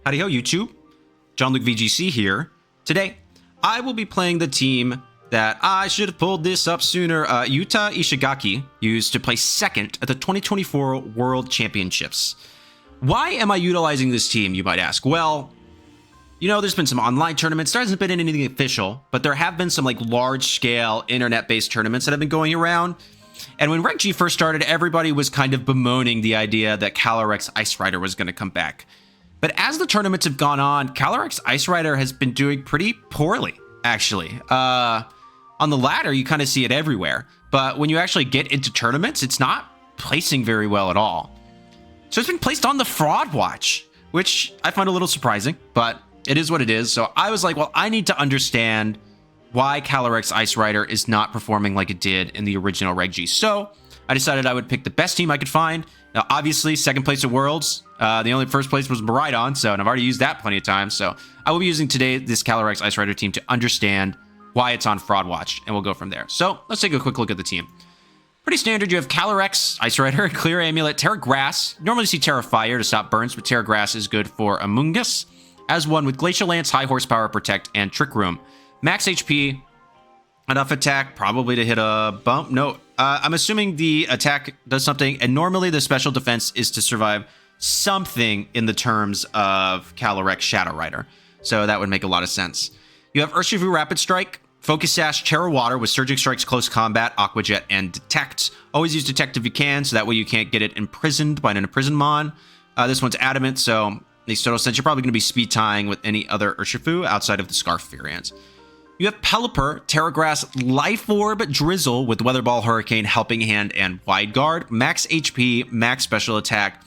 Howdy Ho YouTube, Jon-Luke VGC here. Today, I will be playing the team that I should have pulled this up sooner. Yuta Ishigaki used to place second at the 2024 World Championships. Why am I utilizing this team, you might ask? Well, you know, there's been some online tournaments. There hasn't been anything official, but there have been some like large-scale internet-based tournaments that have been going around. And when Reg G first started, everybody was kind of bemoaning the idea that Calyrex Ice Rider was going to come back. But as the tournaments have gone on, Calyrex Ice Rider has been doing pretty poorly, actually. On the ladder, you kind of see it everywhere. But when you actually get into tournaments, it's not placing very well at all. So it's been placed on the fraud watch, which I find a little surprising, but it is what it is. So I was like, well, I need to understand why Calyrex Ice Rider is not performing like it did in the original Reg G. So I decided I would pick the best team I could find. Now, obviously, second place at Worlds. The only first place was Miraidon, and I've already used that plenty of times. So I will be using today this Calyrex Ice Rider team to understand why it's on Fraud Watch, and we'll go from there. So let's take a quick look at the team. Pretty standard. You have Calyrex Ice Rider, Clear Amulet, Terra Grass. Normally see Terra Fire to stop burns, but Terra Grass is good for Amoongus. As one with Glacial Lance, High Horsepower, Protect, and Trick Room. Max HP, enough attack, probably to hit a bump. No, I'm assuming the attack does something, and normally the special defense is to survive something in the terms of Calyrex Shadow Rider. So that would make a lot of sense. You have Urshifu Rapid Strike, Focus Sash, Terra Water with Surging Strikes, Close Combat, Aqua Jet, and Detect. Always use Detect if you can, so that way you can't get it imprisoned by an imprisoned mon. This one's Adamant, so makes total sense. You're probably going to be speed tying with any other Urshifu outside of the Scarf variant. You have Pelipper, Terra Grass, Life Orb, Drizzle with Weather Ball, Hurricane, Helping Hand, and Wide Guard. Max HP, max special attack.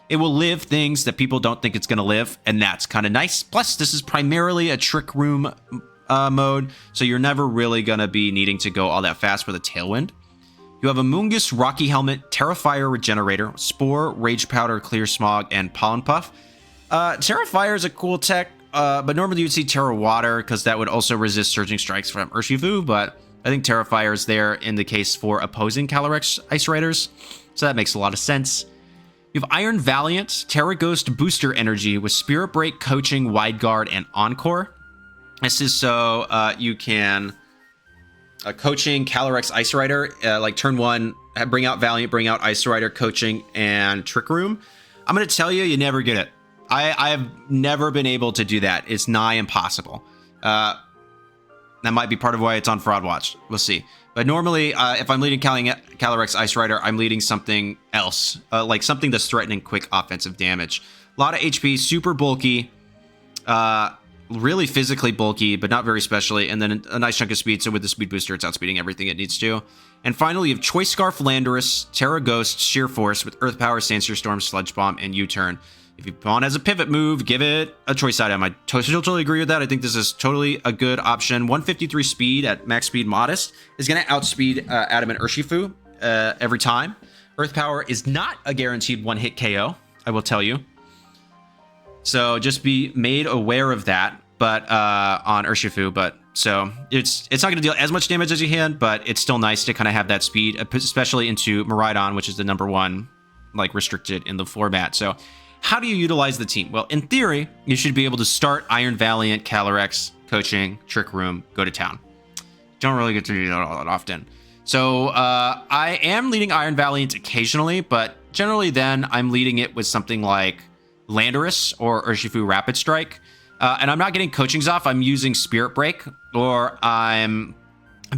It will live things that people don't think it's going to live, and that's kind of nice. Plus, this is primarily a Trick Room mode, so you're never really going to be needing to go all that fast with a Tailwind. You have Amoongus, Rocky Helmet, Terra Fire Regenerator, Spore, Rage Powder, Clear Smog, and Pollen Puff. Terra Fire is a cool tech. But normally you'd see Terra Water because that would also resist Surging Strikes from Urshifu, but I think Terra Fire is there in the case for opposing Calyrex Ice Riders, so that makes a lot of sense. You have Iron Valiant, Terra Ghost Booster Energy with Spirit Break, Coaching, Wide Guard, and Encore. This is so you can Coaching Calyrex Ice Rider, like turn one, bring out Valiant, bring out Ice Rider, Coaching, and Trick Room. I'm going to tell you, you never get it. I have never been able to do that. It's nigh impossible. That might be part of why it's on Fraud Watch. We'll see. But normally, if I'm leading Calyrex Ice Rider, I'm leading something else. Like something that's threatening quick offensive damage. A lot of HP, super bulky. Really physically bulky, but not very specially. And then a nice chunk of speed. So with the speed booster, it's outspeeding everything it needs to. And finally, you have Choice Scarf Landorus, Terra Ghost, Sheer Force with Earth Power, Sandsear Storm, Sludge Bomb, and U-Turn. If you pawn as a pivot move, give it a choice item. I totally agree with that. I think this is totally a good option. 153 speed at max speed modest is going to outspeed Adamant Urshifu every time. Earth Power is not a guaranteed one-hit KO, I will tell you. So just be made aware of that, but on Urshifu. But so it's not going to deal as much damage as you can, but it's still nice to kind of have that speed, especially into Miraidon, which is the #1 like restricted in the format. So how do you utilize the team? Well, in theory, you should be able to start Iron Valiant, Calyrex, Coaching, Trick Room, go to town. Don't really get to do that all that often. So I am leading Iron Valiant occasionally, but generally then I'm leading it with something like Landorus or Urshifu Rapid Strike. And I'm not getting coachings off. I'm using Spirit Break, or I'm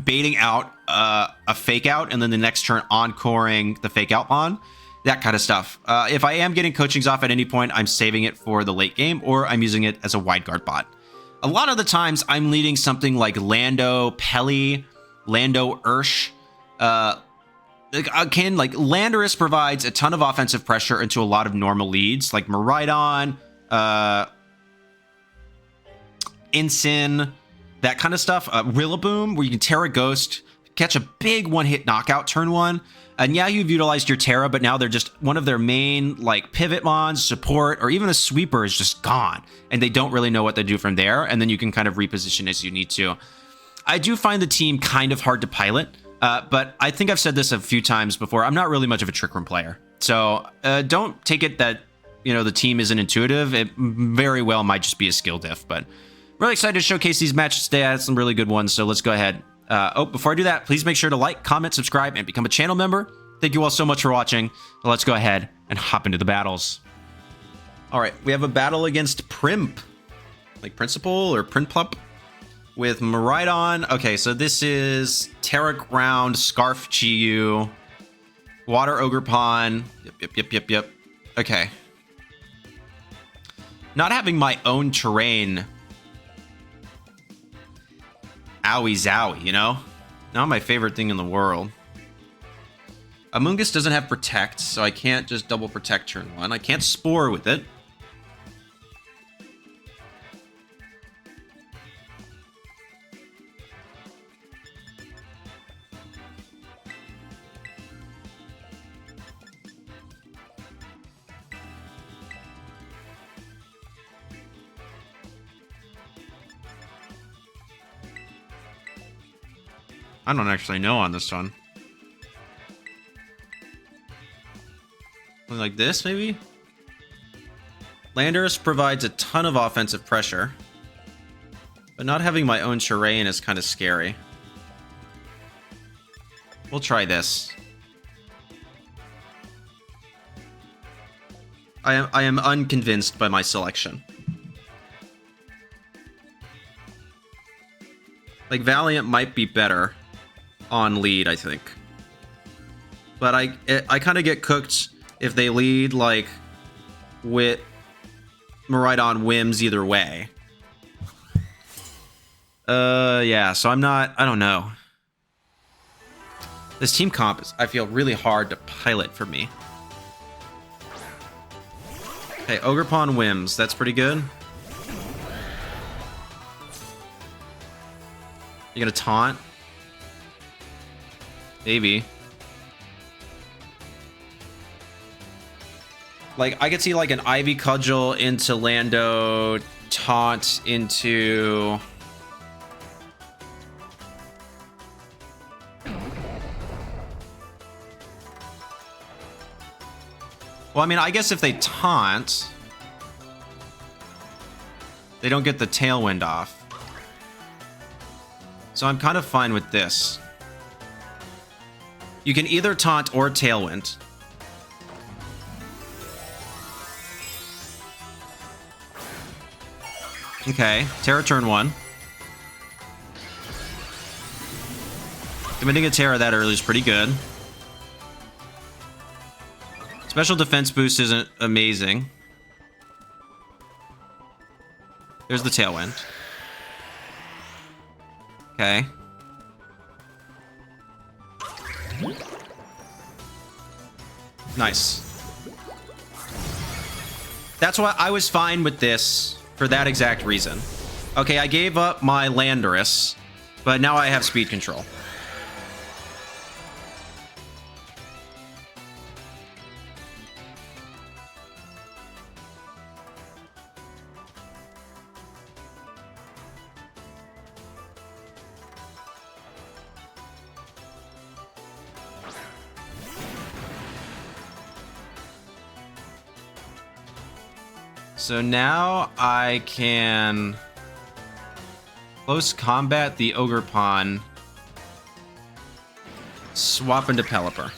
baiting out a Fake Out, and then the next turn encoring the Fake Out on. That kind of stuff. If I am getting coachings off at any point, I'm saving it for the late game, or I'm using it as a wide guard bot. A lot of the times, I'm leading something like Lando, Pelly, Lando, Ursh. Landorus provides a ton of offensive pressure into a lot of normal leads, like Miraidon, Incin, that kind of stuff. Rillaboom, where you can Terra Ghost, catch a big one-hit knockout turn one. And yeah, you've utilized your Terra, but now they're just one of their main like pivot mons, support, or even a sweeper is just gone. And they don't really know what to do from there. And then you can kind of reposition as you need to. I do find the team kind of hard to pilot, but I think I've said this a few times before. I'm not really much of a Trick Room player. So don't take it that you know, the team isn't intuitive. It very well might just be a skill diff, but really excited to showcase these matches today. I had some really good ones, so let's go ahead. Before I do that, please make sure to like, comment, subscribe, and become a channel member. Thank you all so much for watching. Let's go ahead and hop into the battles. All right, we have a battle against Primp, like Principal or Prinplup, with Miraidon. Okay, so this is Terra Ground, Scarf Chiyu, Water Ogerpon. Yep. Okay. Not having my own terrain. Owie zowie, you know? Not my favorite thing in the world. Amoongus doesn't have Protect, so I can't just double Protect turn 1. I can't Spore with it. I don't actually know on this one. Something like this, maybe? Landorus provides a ton of offensive pressure, but not having my own terrain is kind of scary. We'll try this. I am unconvinced by my selection. Like, Valiant might be better on lead, I think. But I kind of get cooked if they lead, like, with Miraidon whims either way. Yeah, so I don't know. This team comp is, I feel, really hard to pilot for me. Okay, Ogerpon whims, that's pretty good. You gonna taunt? Maybe. Like, I could see like an Ivy Cudgel into Lando, taunt into... Well, I mean, I guess if they taunt, they don't get the Tailwind off. So I'm kind of fine with this. You can either taunt or Tailwind. Okay, Terra turn 1. Committing a Terra that early is pretty good. Special defense boost isn't amazing. There's the Tailwind. Okay. Nice. That's why I was fine with this for that exact reason. Okay, I gave up my Landorus, but now I have speed control. So now I can close combat the Ogerpon, swap into Pelipper.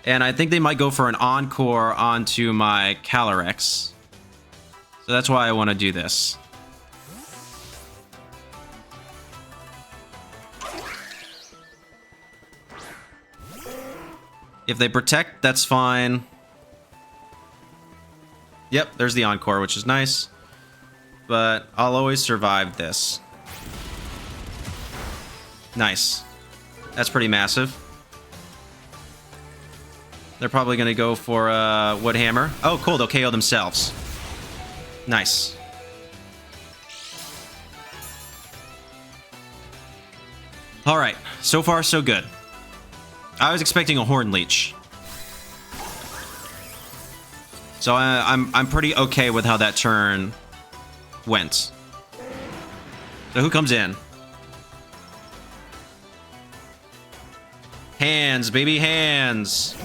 And I think they might go for an Encore onto my Calyrex. So that's why I want to do this. If they protect, that's fine. Yep, there's the Encore, which is nice. But I'll always survive this. Nice. That's pretty massive. They're probably going to go for Wood Hammer. Oh, cool. They'll KO themselves. Nice. All right. So far, so good. I was expecting a Horn Leech. So I'm pretty okay with how that turn went. So who comes in? Hands, baby, hands.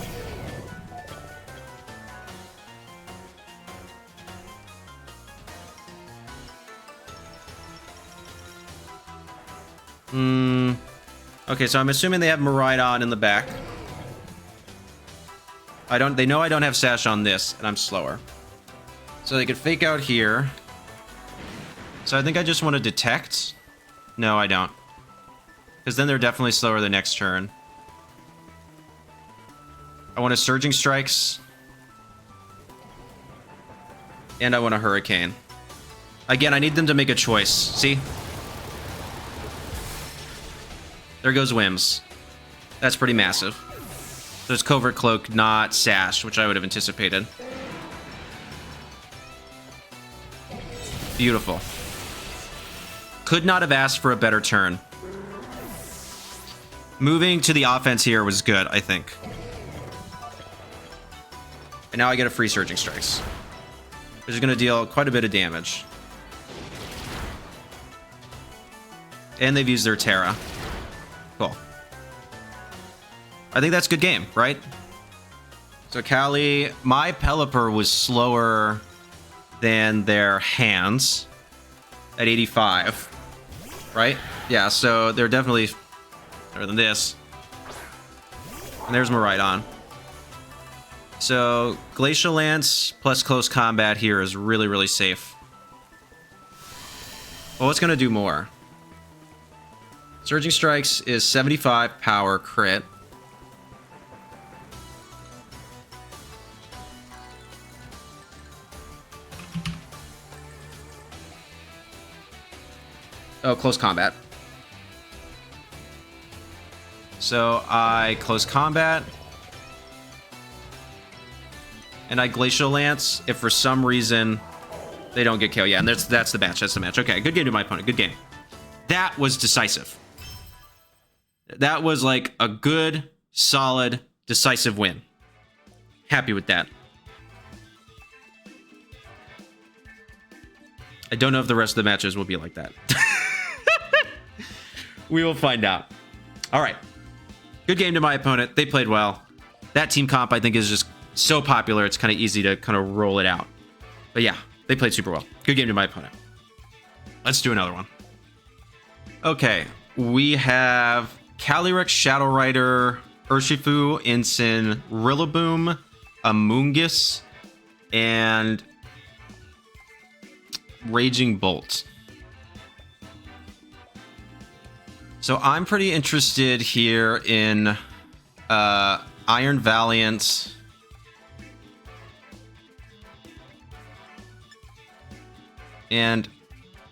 Okay, so I'm assuming they have Miraidon in the back. They know I don't have Sash on this, and I'm slower. So they could fake out here. So I think I just want to detect. No, I don't. Because then they're definitely slower the next turn. I want a Surging Strikes. And I want a Hurricane. Again, I need them to make a choice. See? There goes Whims. That's pretty massive. There's Covert Cloak, not Sash, which I would have anticipated. Beautiful. Could not have asked for a better turn. Moving to the offense here was good, I think. And now I get a free Surging Strikes, which is going to deal quite a bit of damage. And they've used their Terra. Cool. I think that's a good game, right? So Cali, my Pelipper was slower than their hands at 85, right? Yeah, so they're definitely better than this. And there's Miraidon. So Glacial Lance plus Close Combat here is really, really safe. Well, what's going to do more? Surging Strikes is 75 power crit. Oh, Close Combat. So I Close Combat. And I Glacial Lance if for some reason they don't get KO. Yeah, and that's the match. That's the match. Okay, good game to my opponent. Good game. That was decisive. That was like a good, solid, decisive win. Happy with that. I don't know if the rest of the matches will be like that. We will find out. All right. Good game to my opponent. They played well. That team comp, I think, is just so popular, it's kind of easy to kind of roll it out. But yeah, they played super well. Good game to my opponent. Let's do another one. Okay, we have Calyrex Shadow Rider, Urshifu, Incineroar, Amoongus, and Raging Bolt. So I'm pretty interested here in Iron Valiant. And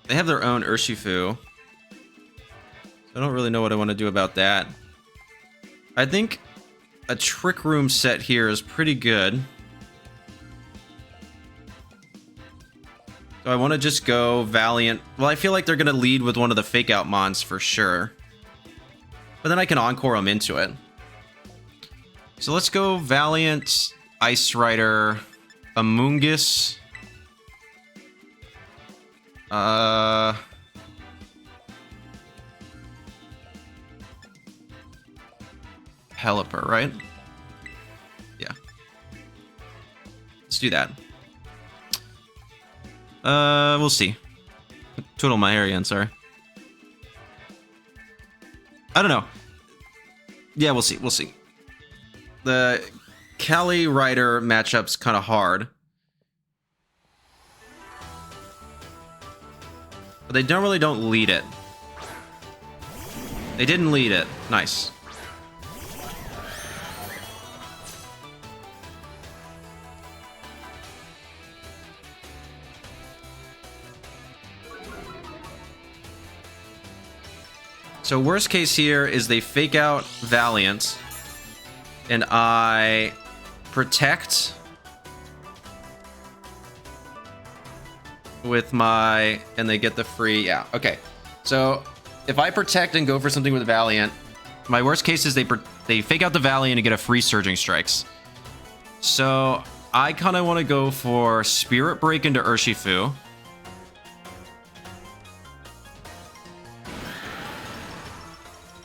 they have their own Urshifu. I don't really know what I want to do about that. I think a Trick Room set here is pretty good. So I want to just go Valiant. Well, I feel like they're going to lead with one of the Fake Out mons for sure. But then I can Encore them into it. So let's go Valiant, Ice Rider, Amoongus. Pelipper, right? Yeah. Let's do that. We'll see. Twiddle my hair again, sorry. I don't know. Yeah, we'll see. We'll see. The Cali Rider matchup's kind of hard. But they don't lead it. They didn't lead it. Nice. So worst case here is they Fake Out Valiant, and I protect with my, and they get the free, yeah, okay. So if I protect and go for something with Valiant, my worst case is they Fake Out the Valiant and get a free Surging Strikes. So I kind of want to go for Spirit Break into Urshifu.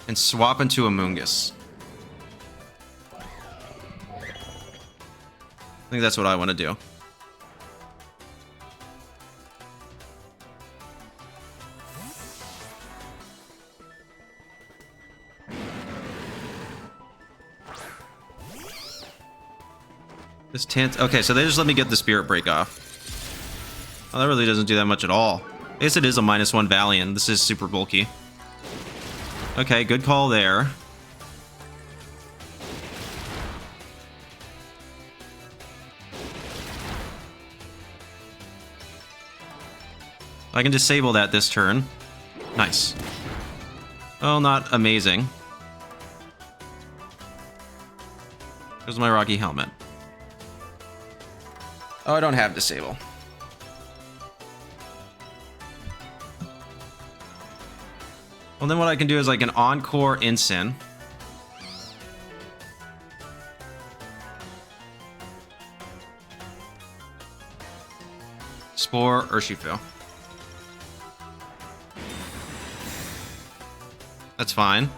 And swap into Amoongus. I think that's what I want to do. Okay, so they just let me get the Spirit Break off. Oh, that really doesn't do that much at all. I guess it is a -1 Valiant. This is super bulky. Okay, good call there. I can disable that this turn. Nice. Well, not amazing. Here's my Rocky Helmet. Oh, I don't have disable. Well, then what I can do is I can Encore Incin. Spore Urshifu. That's fine.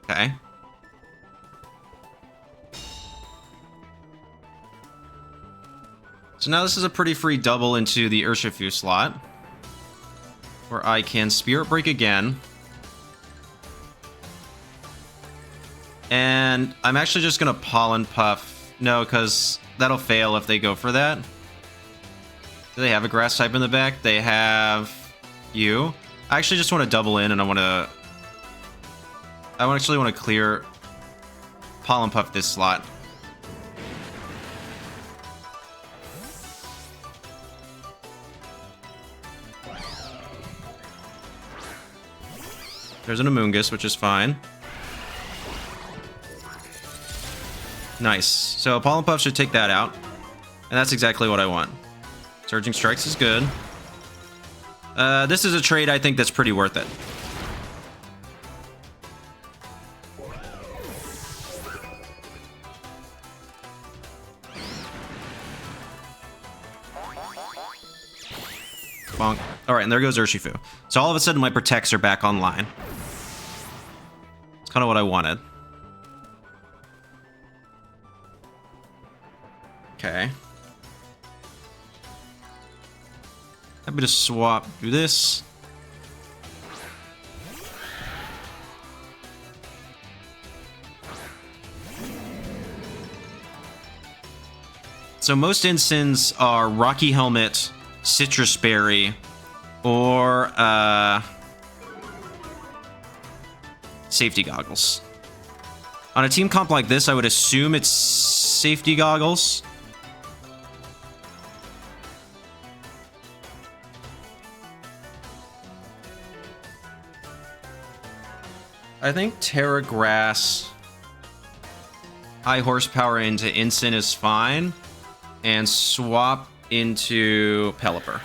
Okay. So now this is a pretty free double into the Urshifu slot, where I can Spirit Break again. And I'm actually just going to Pollen Puff. No, because that'll fail if they go for that. Do they have a Grass type in the back? They have you. I actually just want to double in, and I actually want to clear Pollen Puff this slot. There's an Amoongus, which is fine. Nice. So Pollen Puff should take that out. And that's exactly what I want. Surging Strikes is good. This is a trade I think that's pretty worth it. Bonk. Alright, and there goes Urshifu. So all of a sudden my Protects are back online. It's kind of what I wanted. Okay. Happy to swap through this. So most Incins are Rocky Helmet, Citrus Berry, or Safety Goggles. On a team comp like this, I would assume it's Safety Goggles. I think Terra Grass, high horsepower into Incin is fine, and swap into Pelipper.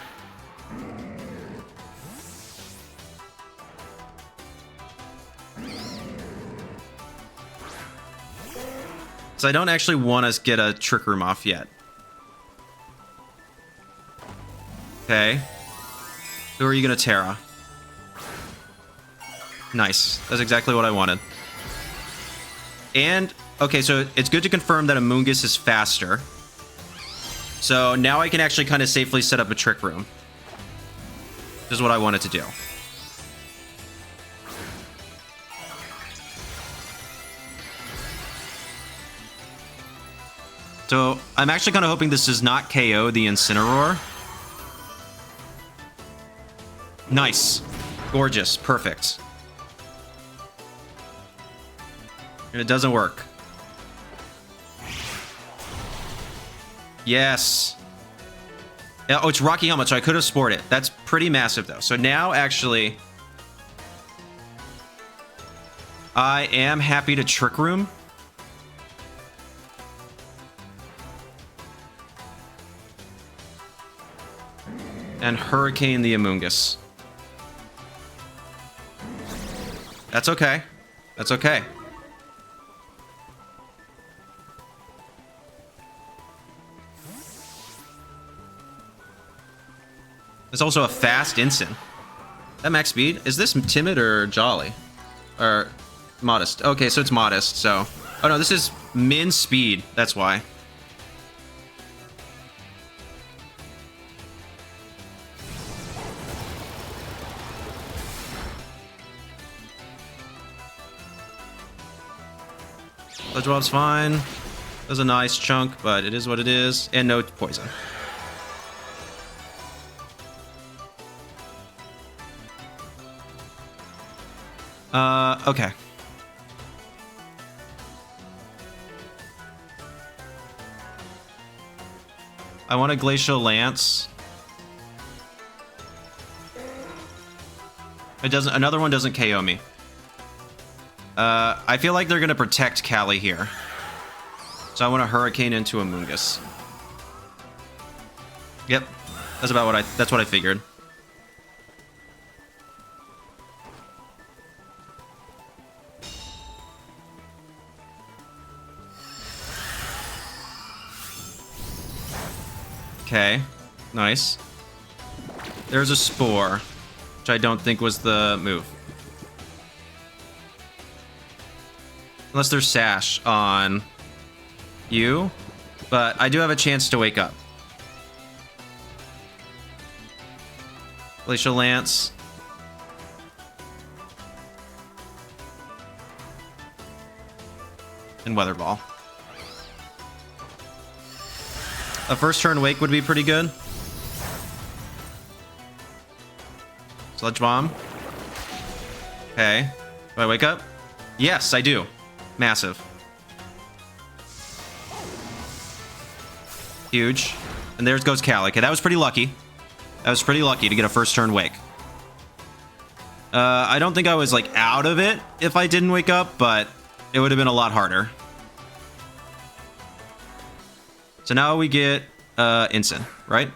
So I don't actually want to get a Trick Room off yet. Okay. Who are you going to Terra? Nice. That's exactly what I wanted. And, okay, so it's good to confirm that Amoongus is faster. So now I can actually kind of safely set up a Trick Room. This is what I wanted to do. So I'm actually kind of hoping this does not KO the Incineroar. Nice. Gorgeous. Perfect. And it doesn't work. Yes. Oh, it's Rocky Helmet, so I could have spored it. That's pretty massive, though. So now, actually, I am happy to Trick Room. And Hurricane the Amoongus. That's okay. That's okay. There's also a fast Incin. That max speed? Is this timid or jolly? Or modest? Okay, so it's modest, so... Oh no, this is min speed. That's why. Sludge Bob's fine. Does a nice chunk, but it is what it is. And no poison. Okay. I want a Glacial Lance. It doesn't. Another one doesn't KO me. I feel like they're gonna protect Cali here, so I want to Hurricane into Amoongus. Yep, that's about what That's what I figured. Okay, nice. There's a Spore, which I don't think was the move. Unless there's Sash on you, but I do have a chance to wake up. Glacial Lance. And Weather Ball. A first turn wake would be pretty good. Sludge Bomb. Okay. Do I wake up? Yes, I do. Massive. Huge. And there goes Cali. Okay, that was pretty lucky. That was pretty lucky to get a first turn wake. I don't think I was like out of it if I didn't wake up, but it would have been a lot harder. So now we get Incin, right?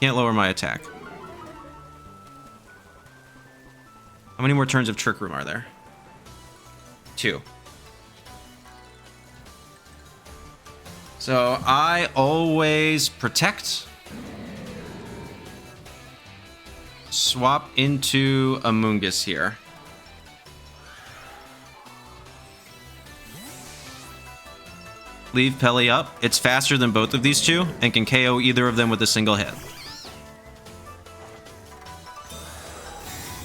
Can't lower my attack. How many more turns of Trick Room are there? 2. So I always protect. Swap into Amoongus here. Leave Pelly up. It's faster than both of these two and can KO either of them with a single hit.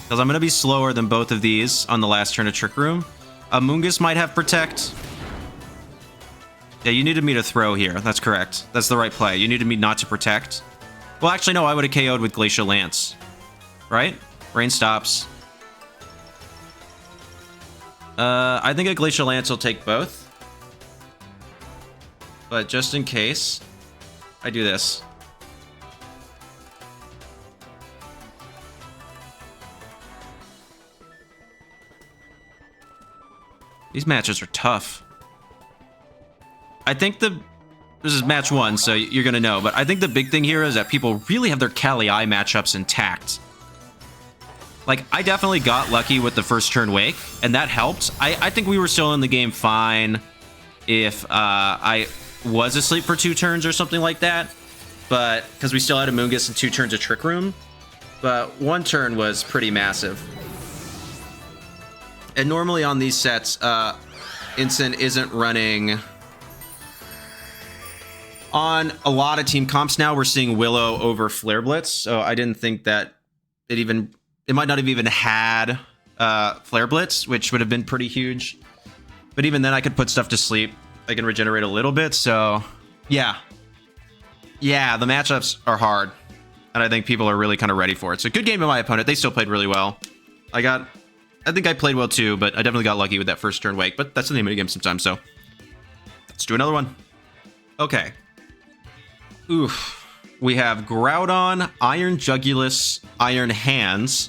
Because I'm going to be slower than both of these on the last turn of Trick Room. Amoongus might have Protect. Yeah, you needed me to throw here. That's correct. That's the right play. You needed me not to Protect. Well, actually, no. I would have KO'd with Glacial Lance. Right? Rain stops. I think a Glacial Lance will take both. But just in case, I do this. These matches are tough. I think this is match 1, so you're going to know. But I think the big thing here is that people really have their Cali I matchups intact. Like, I definitely got lucky with the first turn wake, and that helped. I think we were still in the game fine if I was asleep for 2 turns or something like that. But, because we still had Amoongus and 2 turns of Trick Room. But 1 turn was pretty massive. And normally on these sets, Incin isn't running. On a lot of team comps now, we're seeing Willow over Flare Blitz. So I didn't think that it might not have even had Flare Blitz, which would have been pretty huge. But even then, I could put stuff to sleep. I can regenerate a little bit. So yeah. Yeah, the matchups are hard. And I think people are really kind of ready for it. So good game by my opponent. They still played really well. I think I played well too, but I definitely got lucky with that first turn wake. But that's the name of the game sometimes, so let's do another one. Okay. Oof. We have Groudon, Iron Jugulus, Iron Hands,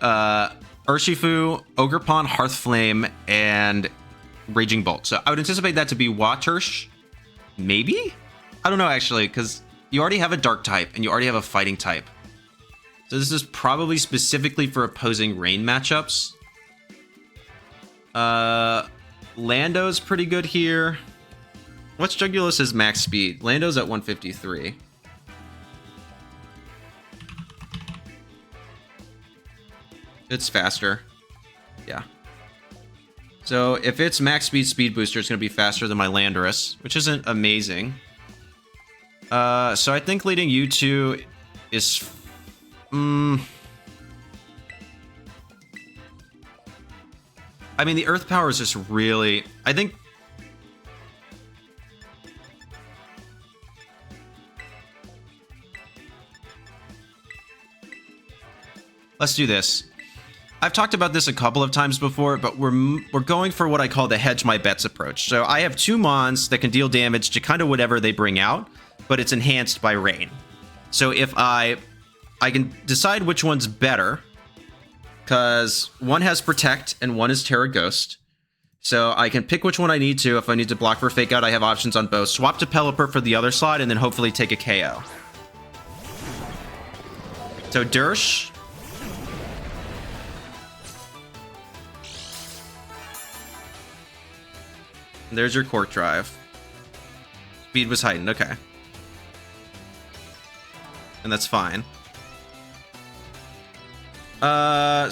Urshifu, Ogerpon, Hearthflame, and Raging Bolt. So I would anticipate that to be Watersh. Maybe? I don't know, actually, because you already have a Dark type, and you already have a Fighting type. So this is probably specifically for opposing rain matchups. Lando's pretty good here. What's Jugulus's max speed? Lando's at 153. It's faster. Yeah. So if it's max speed booster, it's going to be faster than my Landorus, which isn't amazing. So I think leading you two is... I mean, the Earth Power is just really... I think... Let's do this. I've talked about this a couple of times before, but we're going for what I call the hedge my bets approach. So I have 2 mons that can deal damage to kind of whatever they bring out, but it's enhanced by rain. So if I can decide which one's better, because one has Protect and one is Terra Ghost. So I can pick which one I need to. If I need to block for Fake Out, I have options on both. Swap to Pelipper for the other side, and then hopefully take a KO. So Dersh. There's your Cork Drive. Speed was heightened, okay. And that's fine.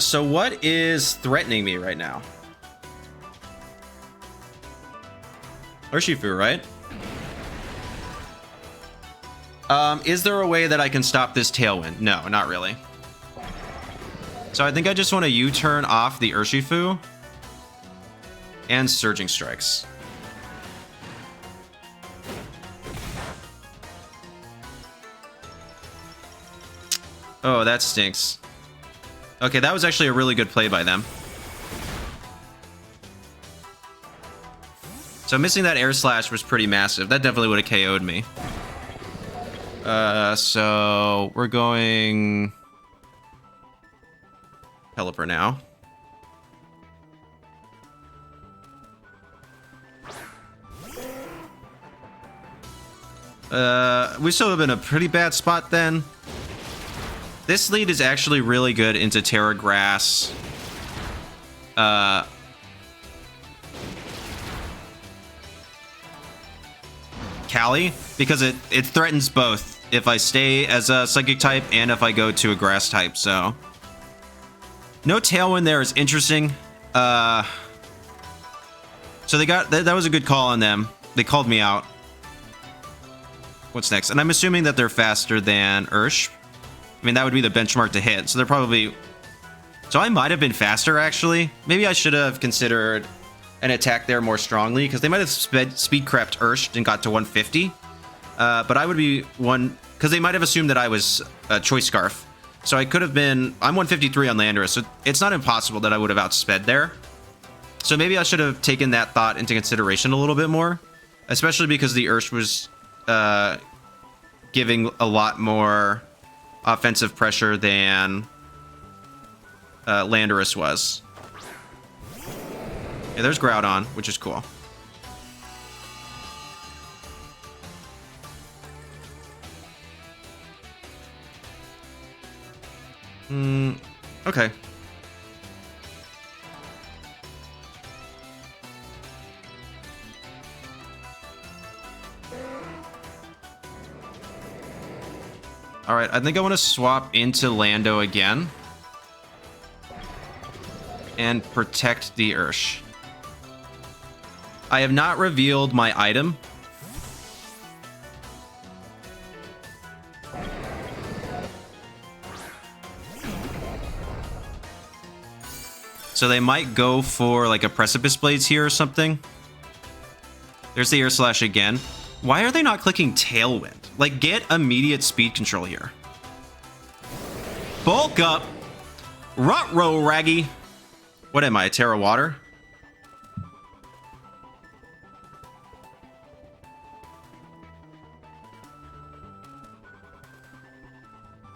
So what is threatening me right now? Urshifu, right? Is there a way that I can stop this Tailwind? No, not really. So I think I just want to U-turn off the Urshifu and Surging Strikes. Oh, that stinks. Okay, that was actually a really good play by them. So missing that Air Slash was pretty massive. That definitely would have KO'd me. So we're going Pelipper now. We still have been in a pretty bad spot then. This lead is actually really good into Terra Grass. Cali, because it threatens both if I stay as a Psychic type and if I go to a Grass type, so. No Tailwind there is interesting. So they got, that was a good call on them. They called me out. What's next? And I'm assuming that they're faster than Ursh. I mean, that would be the benchmark to hit. So they're probably... So I might have been faster, actually. Maybe I should have considered an attack there more strongly, because they might have speed crept Ursh and got to 150. But I would be one... Because they might have assumed that I was Choice Scarf. So I could have been... I'm 153 on Landorus, so it's not impossible that I would have outsped there. So maybe I should have taken that thought into consideration a little bit more. Especially because the Ursh was giving a lot more offensive pressure than Landorus was. Yeah, there's Groudon, which is cool. Okay. All right, I think I want to swap into Lando again and protect the Ursh. I have not revealed my item. So they might go for like a Precipice Blades here or something. There's the Air Slash again. Why are they not clicking Tailwind? Like, get immediate speed control here. Bulk up. Rut-row, Raggy. What am I, a Terra Water?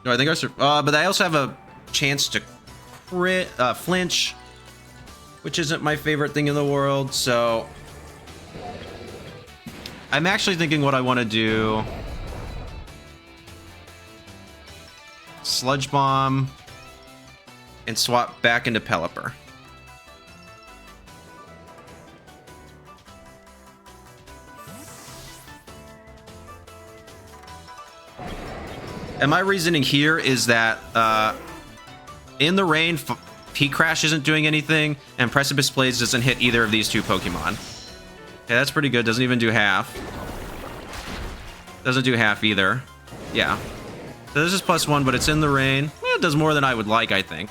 No, I think but I also have a chance to crit, flinch, which isn't my favorite thing in the world, so... I'm actually thinking what I want to do. Sludge Bomb and swap back into Pelipper. And my reasoning here is that in the rain, P-Crash isn't doing anything, and Precipice Blades doesn't hit either of these two Pokemon. Okay, that's pretty good. Doesn't even do half. Doesn't do half either. Yeah. So this is +1, but it's in the rain. Well, it does more than I would like, I think.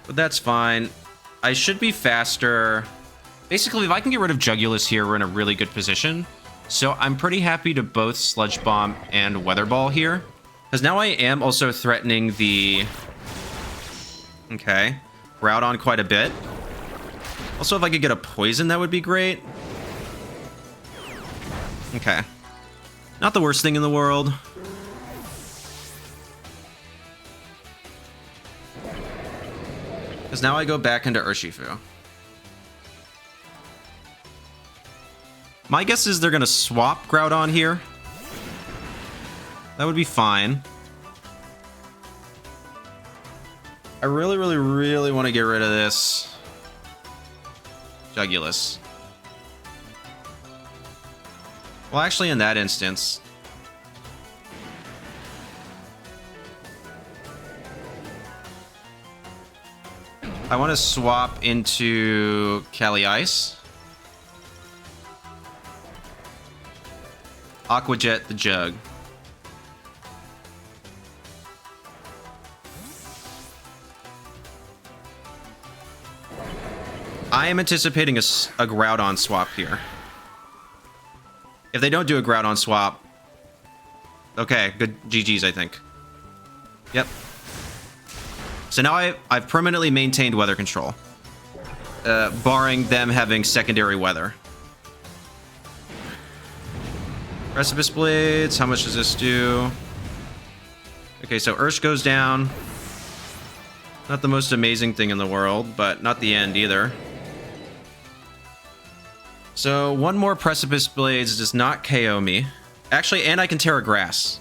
But that's fine. I should be faster. Basically, if I can get rid of Jugulus here, we're in a really good position. So I'm pretty happy to both Sludge Bomb and Weather Ball here. Because now I am also threatening the... Okay. Groudon quite a bit. Also, if I could get a Poison, that would be great. Okay. Not the worst thing in the world. Because now I go back into Urshifu. My guess is they're going to swap Groudon here. That would be fine. I really, really, really want to get rid of this Jugulus. Well, actually, in that instance... I want to swap into Calyrex Ice. Aqua Jet the Jug. I am anticipating a Groudon swap here. If they don't do a Groudon swap... Okay, good GG's, I think. Yep. So now I've permanently maintained weather control. Barring them having secondary weather. Precipice Blades, how much does this do? Okay, so Ursh goes down. Not the most amazing thing in the world, but not the end either. So one more Precipice Blades does not KO me. Actually, and I can Terra Grass.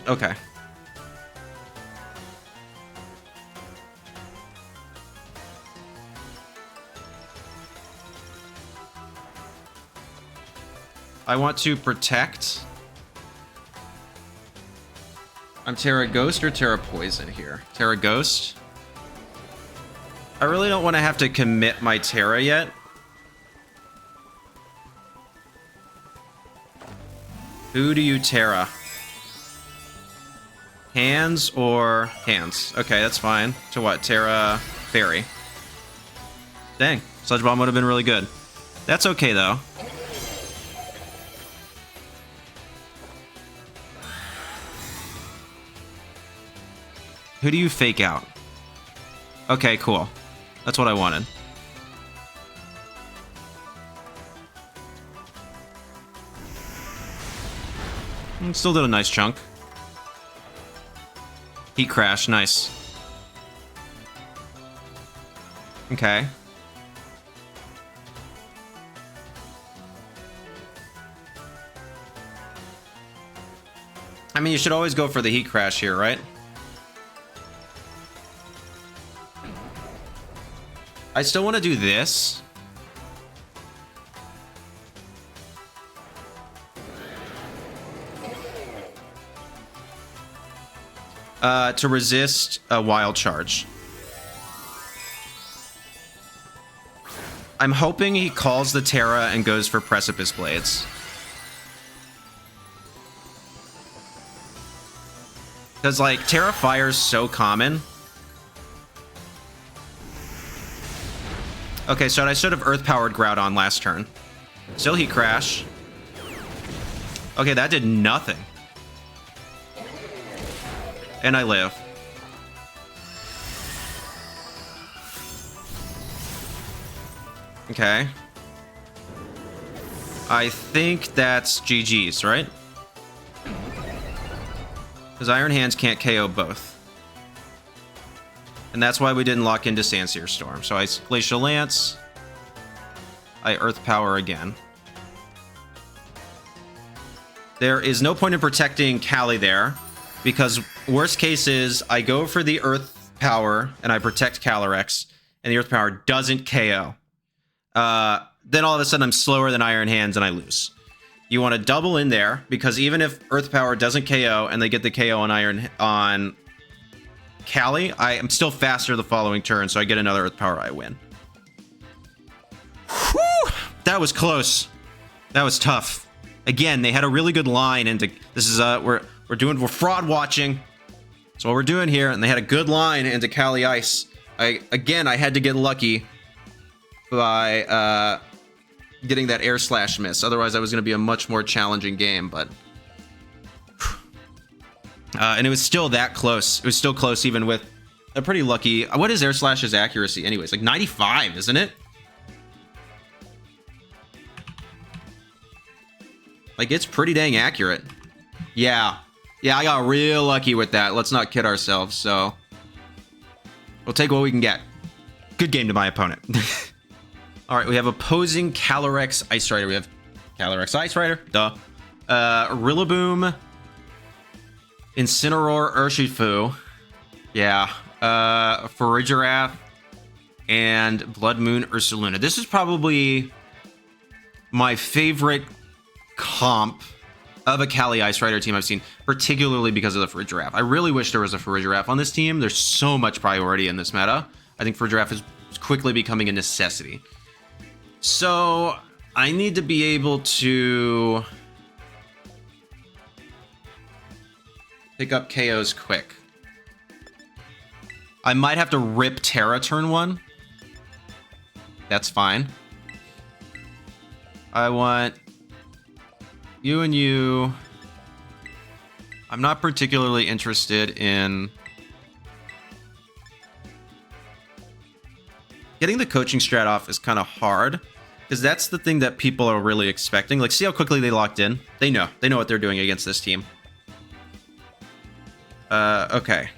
Okay. I want to protect. I'm Terra Ghost or Terra Poison here? Terra Ghost. I really don't want to have to commit my Terra yet. Who do you Terra? Hands or hands? Okay, that's fine. To what? Terra Fairy. Dang, Sludge Bomb would have been really good. That's okay though. Who do you fake out? Okay, cool. That's what I wanted. Still did a nice chunk. Heat Crash, nice. Okay. I mean, you should always go for the Heat Crash here, right? I still want to do this. To resist a Wild Charge. I'm hoping he calls the Terra and goes for Precipice Blades. Because, like, Terra Fire's so common. Okay, so I should have Earth-powered Groudon last turn. Still Heat Crash. Okay, that did nothing. And I live. Okay. I think that's GG's, right? Because Iron Hands can't KO both. And that's why we didn't lock into Sandsear Storm. So I Glacial Lance. I Earth Power again. There is no point in protecting Cali there. Because worst case is I go for the Earth Power and I protect Calyrex. And the Earth Power doesn't KO. Then all of a sudden I'm slower than Iron Hands and I lose. You want to double in there. Because even if Earth Power doesn't KO and they get the KO on Cali, I am still faster the following turn, so I get another Earth Power, I win. Whew! That was close. That was tough. Again, they had a really good line into this is we're fraud watching. That's what we're doing here, and they had a good line into Cali Ice. I had to get lucky by getting that air slash miss. Otherwise, that was going to be a much more challenging game, but and it was still that close. It was still close even with a pretty lucky. What is air slash's accuracy anyways? Like 95, isn't it? Like, it's pretty dang accurate. Yeah, I got real lucky with that. Let's not kid ourselves. So we'll take what we can get. Good game to my opponent. All right, we have opposing Calyrex Ice Rider. We have Calyrex Ice Rider, duh. Rillaboom, Incineroar, Urshifu. Yeah. Farigiraf, and Blood Moon Ursaluna. This is probably my favorite comp of a Cali Ice Rider team I've seen, particularly because of the Farigiraf. I really wish there was a Farigiraf on this team. There's so much priority in this meta. I think Farigiraf is quickly becoming a necessity. So I need to be able to pick up KOs quick. I might have to rip Terra turn 1. That's fine. I want you and you. I'm not particularly interested in getting the coaching strat off is kind of hard because that's the thing that people are really expecting. Like, see how quickly they locked in? They know what they're doing against this team. Okay.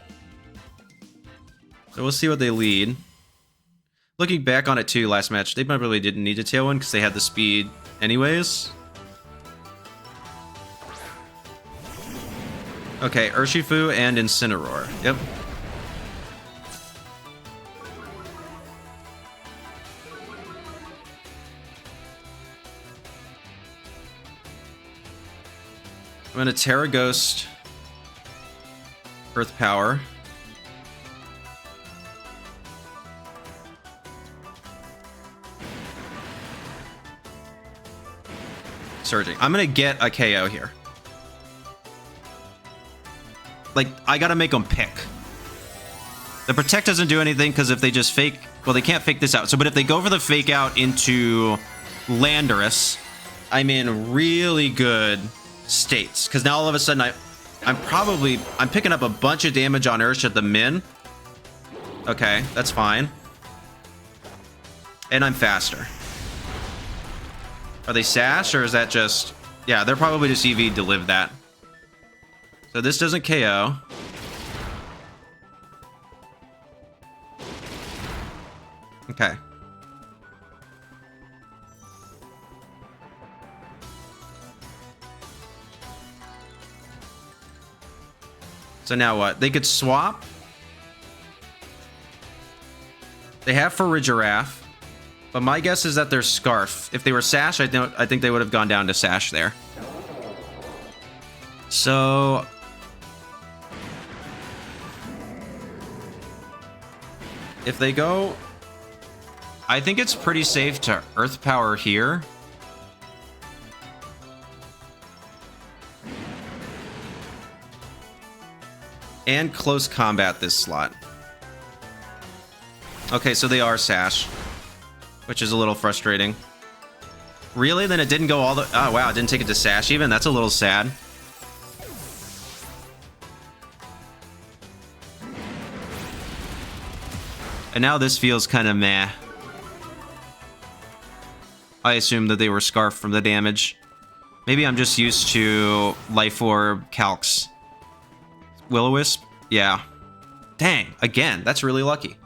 So we'll see what they lead. Looking back on it too, last match, they probably didn't need to Tailwind because they had the speed anyways. Okay, Urshifu and Incineroar. Yep. I'm gonna Terra Ghost, Earth Power. Surging. I'm gonna get a KO here. Like, I gotta make them pick. The Protect doesn't do anything because if they just fake, well, they can't fake this out. So, but if they go for the fake out into Landorus, I'm in really good states because now all of a sudden I'm picking up a bunch of damage on Ursh at the min. Okay, that's fine. And I'm faster. Are they Sash, or is that just... Yeah, they're probably just EV to live that. So this doesn't KO. Okay. So now what? They could swap. They have Farigiraf. But my guess is that they're Scarf. If they were Sash, I think they would have gone down to Sash there. So... if they go... I think it's pretty safe to Earth Power here. And close combat this slot. Okay, so they are Sash. Which is a little frustrating. Really? Then it didn't go all the... Oh, wow. It didn't take it to Sash even? That's a little sad. And now this feels kind of meh. I assume that they were Scarf from the damage. Maybe I'm just used to Life Orb Calcs. Will-O-Wisp? Yeah. Dang. Again, that's really lucky.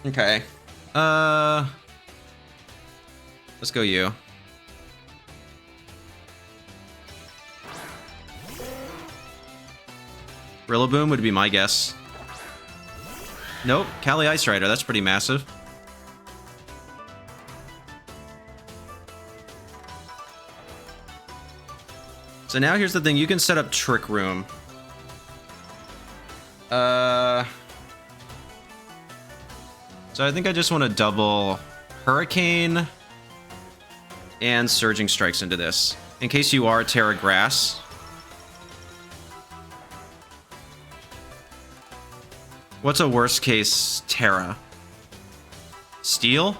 Okay. Let's go you. Rillaboom would be my guess. Nope. Cali Ice Rider. That's pretty massive. So now here's the thing. You can set up Trick Room. So I think I just want to double Hurricane and Surging Strikes into this. In case you are Terra Grass. What's a worst case Terra? Steel?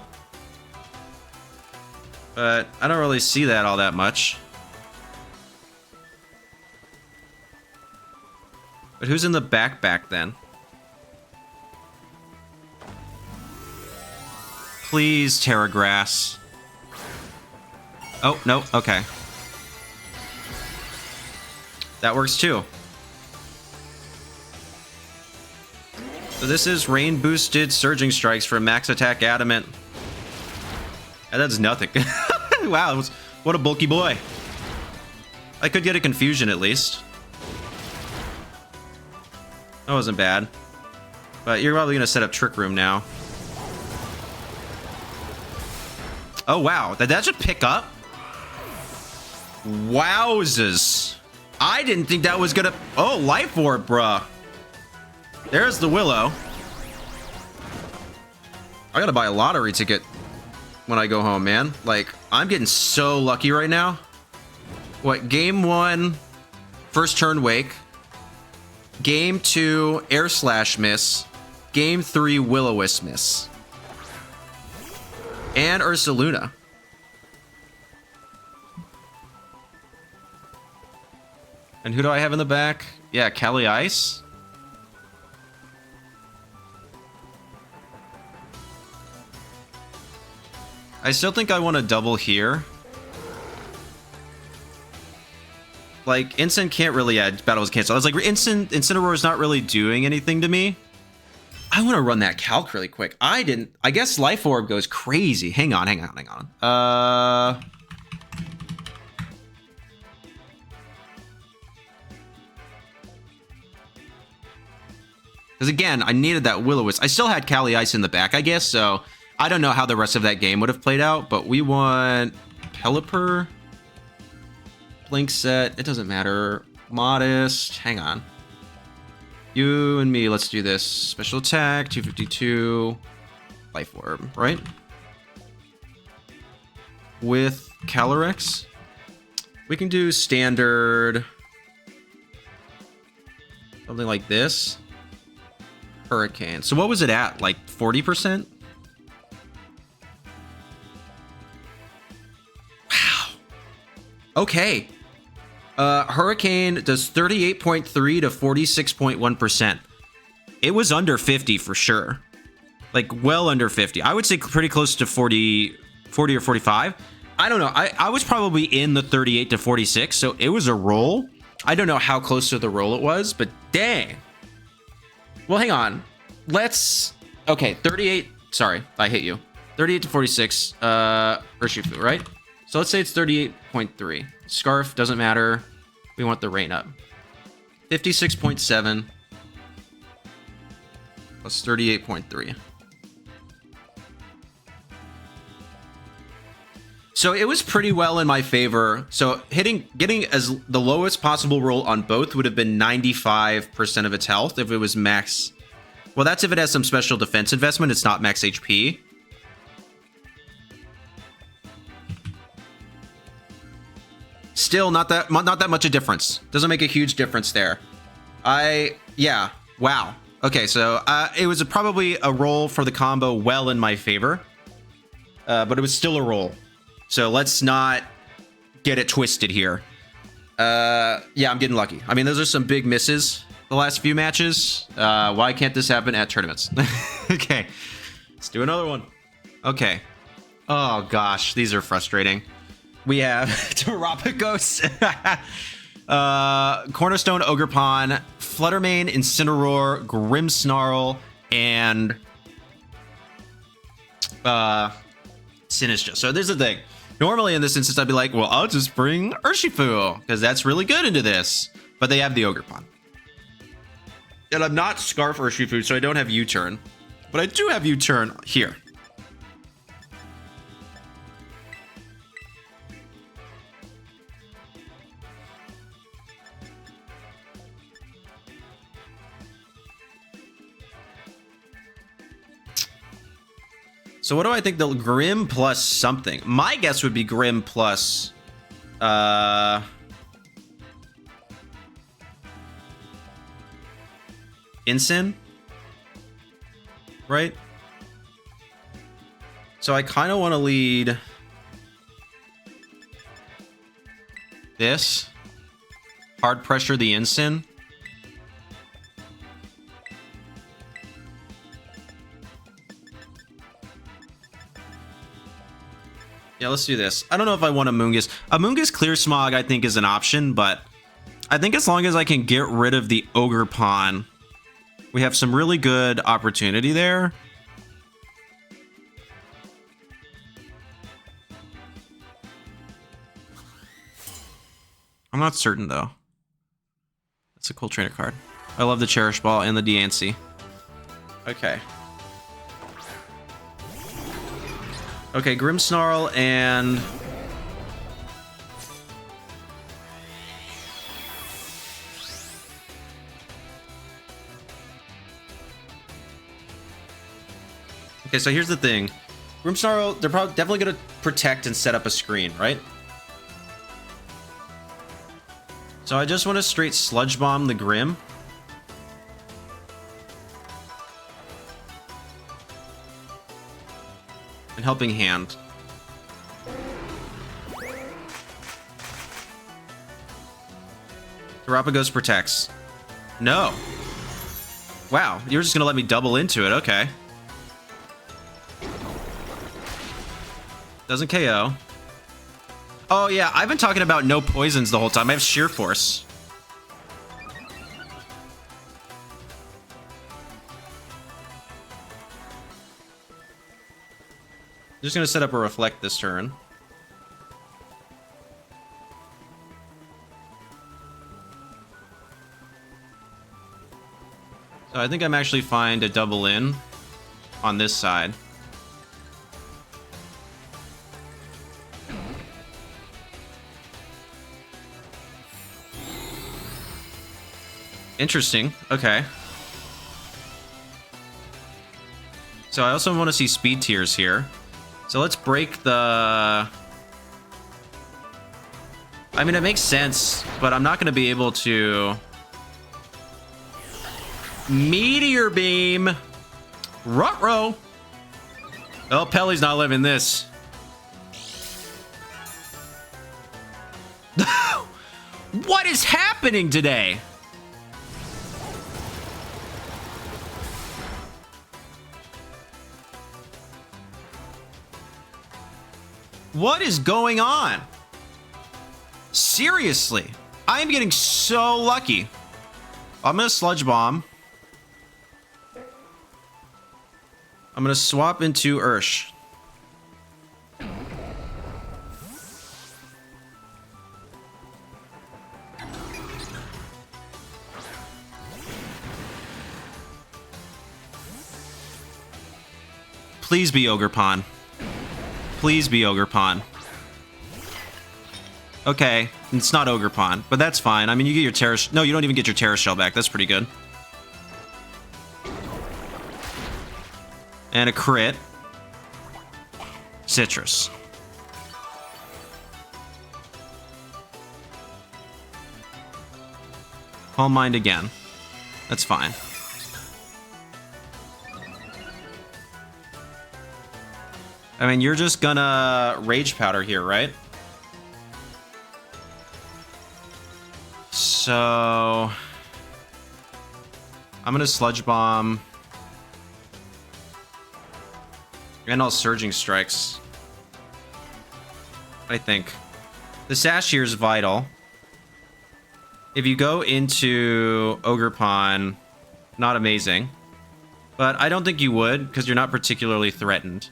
But I don't really see that all that much. But who's in the back then? Please, Terra Grass. Oh, no, okay. That works too. So this is rain boosted Surging Strikes for max attack Adamant. And that's nothing. Wow, what a bulky boy. I could get a confusion at least. That wasn't bad. But you're probably going to set up Trick Room now. Oh, wow. Did that just pick up? Wowzers. I didn't think that was going to... Oh, Life Orb, bruh. There's the Willow. I got to buy a lottery ticket when I go home, man. Like, I'm getting so lucky right now. What, game 1, first turn Wake. Game 2, Air Slash miss. Game 3, Will-O-Wisp miss. And Ursaluna. And who do I have in the back? Yeah, Cali Ice. I still think I want to double here. Like, Incin can't really add battle was canceled. I was like, Incineroar is not really doing anything to me. I want to run that calc really quick. I guess Life Orb goes crazy. Hang on. Because again, I needed that Will-O-Wisp. I still had Cali Ice in the back, I guess, so I don't know how the rest of that game would have played out, but we want Pelipper, Blink Set, it doesn't matter. Modest, hang on. You and me, let's do this. Special attack, 252, Life Orb, right? With Calyrex, we can do standard, something like this. Hurricane. So what was it at? Like 40%? Wow. Okay. Hurricane does 38.3 to 46.1%. It was under 50 for sure. Like well under 50. I would say pretty close to 40 or 45. I don't know. I was probably in the 38 to 46, so it was a roll. I don't know how close to the roll it was, but dang. Well, hang on. Okay, 38. Sorry, I hit you. 38 to 46. Urshifu, right? So let's say it's 38.3. Scarf doesn't matter. We want the rain up. 56.7 plus 38.3. So it was pretty well in my favor. So getting as the lowest possible roll on both would have been 95% of its health if it was max. Well, that's if it has some special defense investment. It's not max HP. Still not that much a difference. Doesn't make a huge difference there. Yeah, wow. Okay, so it was probably a roll for the combo well in my favor, but it was still a roll. So let's not get it twisted here. Yeah, I'm getting lucky. I mean, those are some big misses the last few matches. Why can't this happen at tournaments? Okay, let's do another one. Okay. Oh gosh, these are frustrating. We have Terapagos, Cornerstone Ogerpon, Fluttermane, Incineroar, Grimmsnarl, and Sinistcha. So there's the thing. Normally in this instance, I'd be like, well, I'll just bring Urshifu, because that's really good into this. But they have the Ogerpon. And I'm not Scarf Urshifu, so I don't have U-Turn. But I do have U-Turn here. So what do I think the Grim plus something? My guess would be Grim plus... Incin? Right? So I kind of want to lead... this. Hard pressure the Incin. Yeah, let's do this. I don't know if I want Amoongus. Amoongus Clear Smog, I think, is an option, but I think as long as I can get rid of the Ogerpon, we have some really good opportunity there. I'm not certain, though. That's a cool trainer card. I love the Cherish Ball and the Diancie. Okay. Okay, Grimmsnarl and... Okay, so here's the thing. Grimmsnarl, they're probably definitely going to protect and set up a screen, right? So I just want to straight Sludge Bomb the Grim. And Helping Hand. Terapagos protects. No. Wow, you're just going to let me double into it. Okay. Doesn't KO. Oh, yeah, I've been talking about no poisons the whole time. I have Sheer Force. Just going to set up a Reflect this turn. So I think I'm actually fine to double in on this side. Interesting. Okay. So I also want to see Speed Tears here. So let's break the... I mean, it makes sense, but I'm not going to be able to... Meteor Beam! Ruh-roh! Oh, Pelly's not living this. What is happening today? What is going on? Seriously, I am getting so lucky. I'm gonna Sludge Bomb. I'm gonna swap into Ursh. Please be Ogerpon. Please be Ogerpon. Okay, it's not Ogerpon, but that's fine. I mean, you get your Terra... No, you don't even get your Terra Shell back. That's pretty good. And a crit. Citrus. Calm Mind again. That's fine. I mean, you're just gonna Rage Powder here, right? So... I'm gonna Sludge Bomb. And all Surging Strikes. I think. The Sash here is vital. If you go into Ogerpon, not amazing. But I don't think you would, because you're not particularly threatened.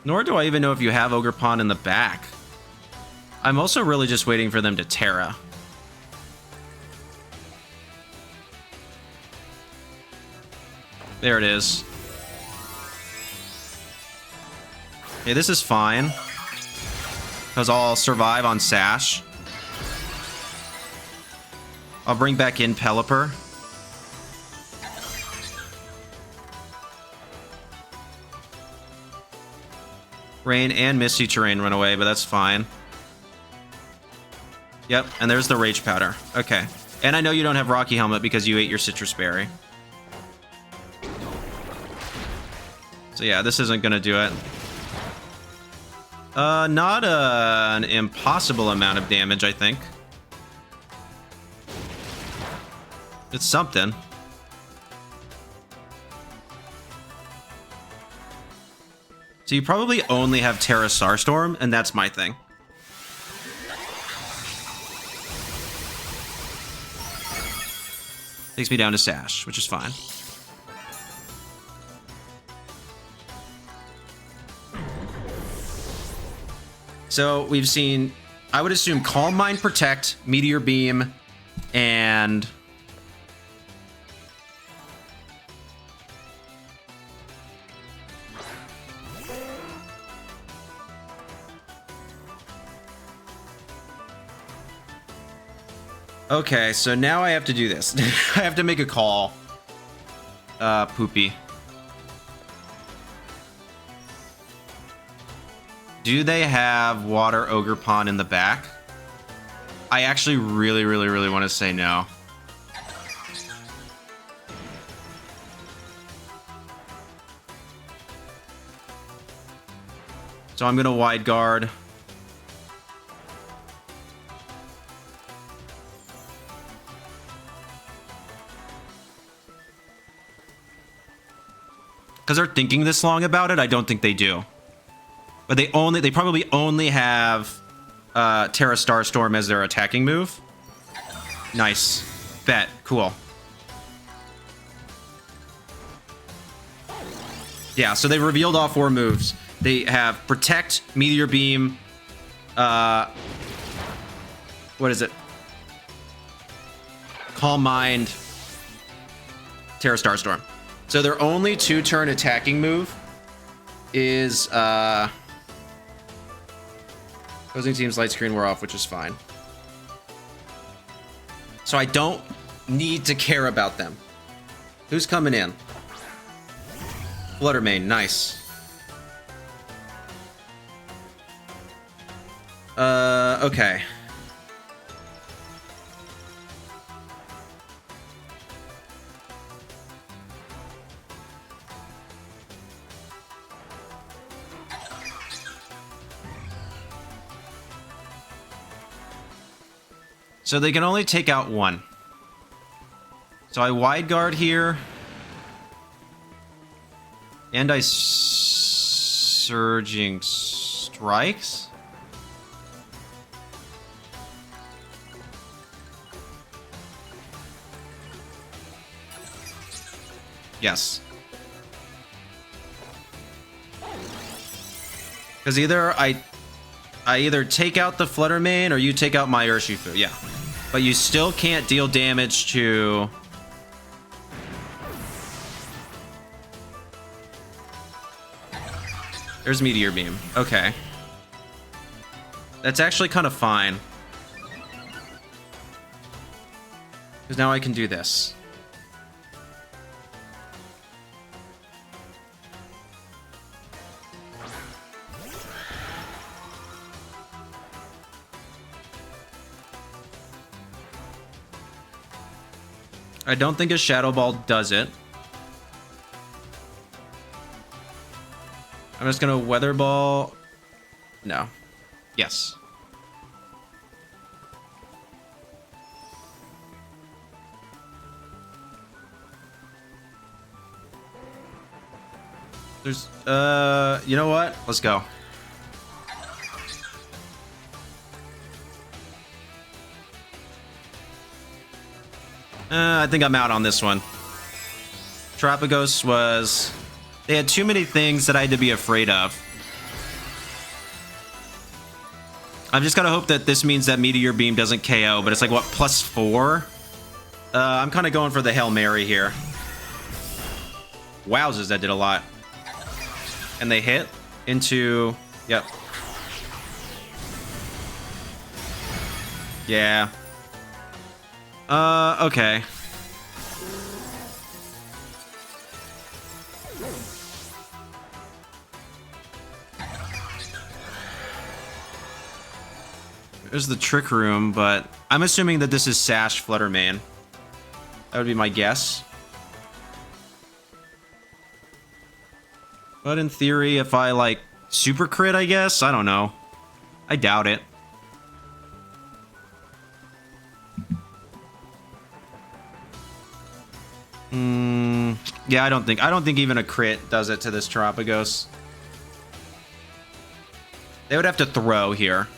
Nor do I even know if you have Ogerpon in the back. I'm also really just waiting for them to Terra. There it is. Okay, this is fine. Because I'll survive on Sash. I'll bring back in Pelipper. Rain and Misty Terrain run away, but that's fine. Yep, and there's the Rage Powder. Okay. And I know you don't have Rocky Helmet because you ate your Citrus Berry. So yeah, this isn't gonna do it. Not an impossible amount of damage, I think. It's something. So you probably only have Terra Starstorm, and that's my thing. Takes me down to Sash, which is fine. So we've seen, I would assume, Calm Mind, Protect, Meteor Beam, and... Okay, so now I have to do this. I have to make a call. Poopy. Do they have Water Ogre Pond in the back? I actually really want to say no. So I'm gonna Wide Guard. Because they're thinking this long about it, I don't think they do. But they probably only have Terra Starstorm as their attacking move. Nice. Bet. Cool. Yeah, so they revealed all 4 moves. They have Protect, Meteor Beam, what is it? Calm Mind, Terra Starstorm. So their only 2-turn attacking move is opposing team's light screen wore off, which is fine. So I don't need to care about them. Who's coming in? Fluttermane, nice. Okay. So they can only take out 1. So I Wide Guard here. And I Surging Strikes. Yes. Because either I either take out the Fluttermane or you take out my Urshifu. Yeah. But you still can't deal damage to... There's Meteor Beam. Okay. That's actually kind of fine. Because now I can do this. I don't think a Shadow Ball does it. I'm just gonna Weather Ball. No. Yes. There's, you know what? Let's go. I think I'm out on this one. Terapagos was... They had too many things that I had to be afraid of. I'm just gonna hope that this means that Meteor Beam doesn't KO, but it's like, what, +4? I'm kind of going for the Hail Mary here. Wowzers, that did a lot. And they hit into... Yep. Yeah. Okay. There's the Trick Room, but I'm assuming that this is Sash Flutter Mane. That would be my guess. But in theory, if I, like, super crit, I guess? I don't know. I doubt it. Yeah, I don't think even a crit does it to this Terapagos. They would have to throw here.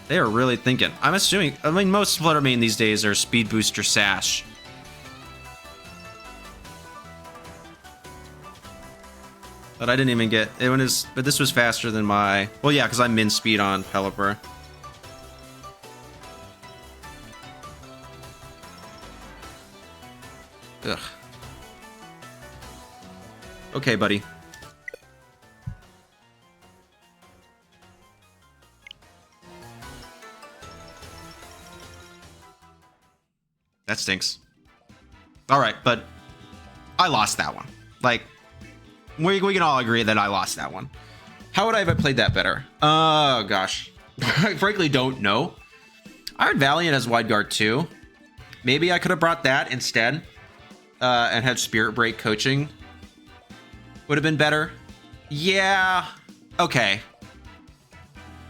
They are really thinking. I'm assuming, I mean, most Flutter Mane these days are Speed Booster Sash. But I didn't even get it when is. But this was faster than my. Well, yeah, because I'm min speed on Pelipper. Ugh. Okay, buddy. That stinks. All right, but I lost that one. Like. We can all agree that I lost that one. How would I have played that better? Oh, gosh. I frankly don't know. Iron Valiant has Wide Guard too. Maybe I could have brought that instead and had Spirit Break coaching. Would have been better. Yeah. Okay.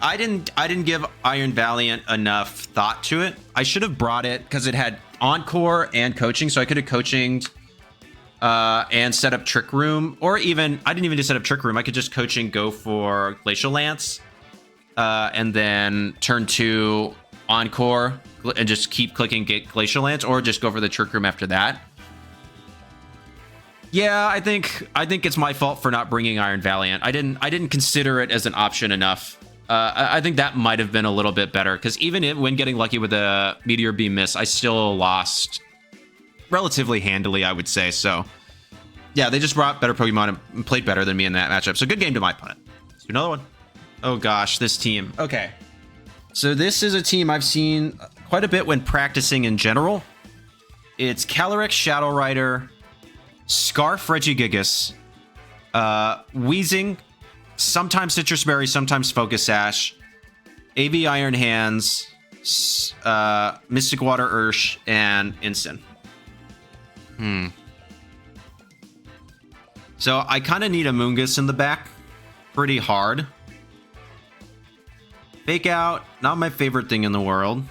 I didn't give Iron Valiant enough thought to it. I should have brought it because it had Encore and coaching, so I could have coachinged and set up Trick Room, or even, I didn't even just set up Trick Room. I could just coaching go for Glacial Lance, and then turn 2 Encore, and just keep clicking get Glacial Lance, or just go for the Trick Room after that. Yeah, I think it's my fault for not bringing Iron Valiant. I didn't consider it as an option enough. I think that might have been a little bit better, because even when getting lucky with a Meteor Beam miss, I still lost relatively handily, I would say. So yeah, they just brought better Pokemon and played better than me in that matchup. So good game to my opponent. Let's do another one. Oh gosh, this team. Okay. So this is a team I've seen quite a bit when practicing in general. It's Calyrex Shadow Rider, Scarf Regigigas, Weezing, sometimes Citrus Berry, sometimes Focus Sash, AV Iron Hands, Mystic Water Ursh, and Incin. So I kind of need Amoongus in the back pretty hard. Fake Out, not my favorite thing in the world.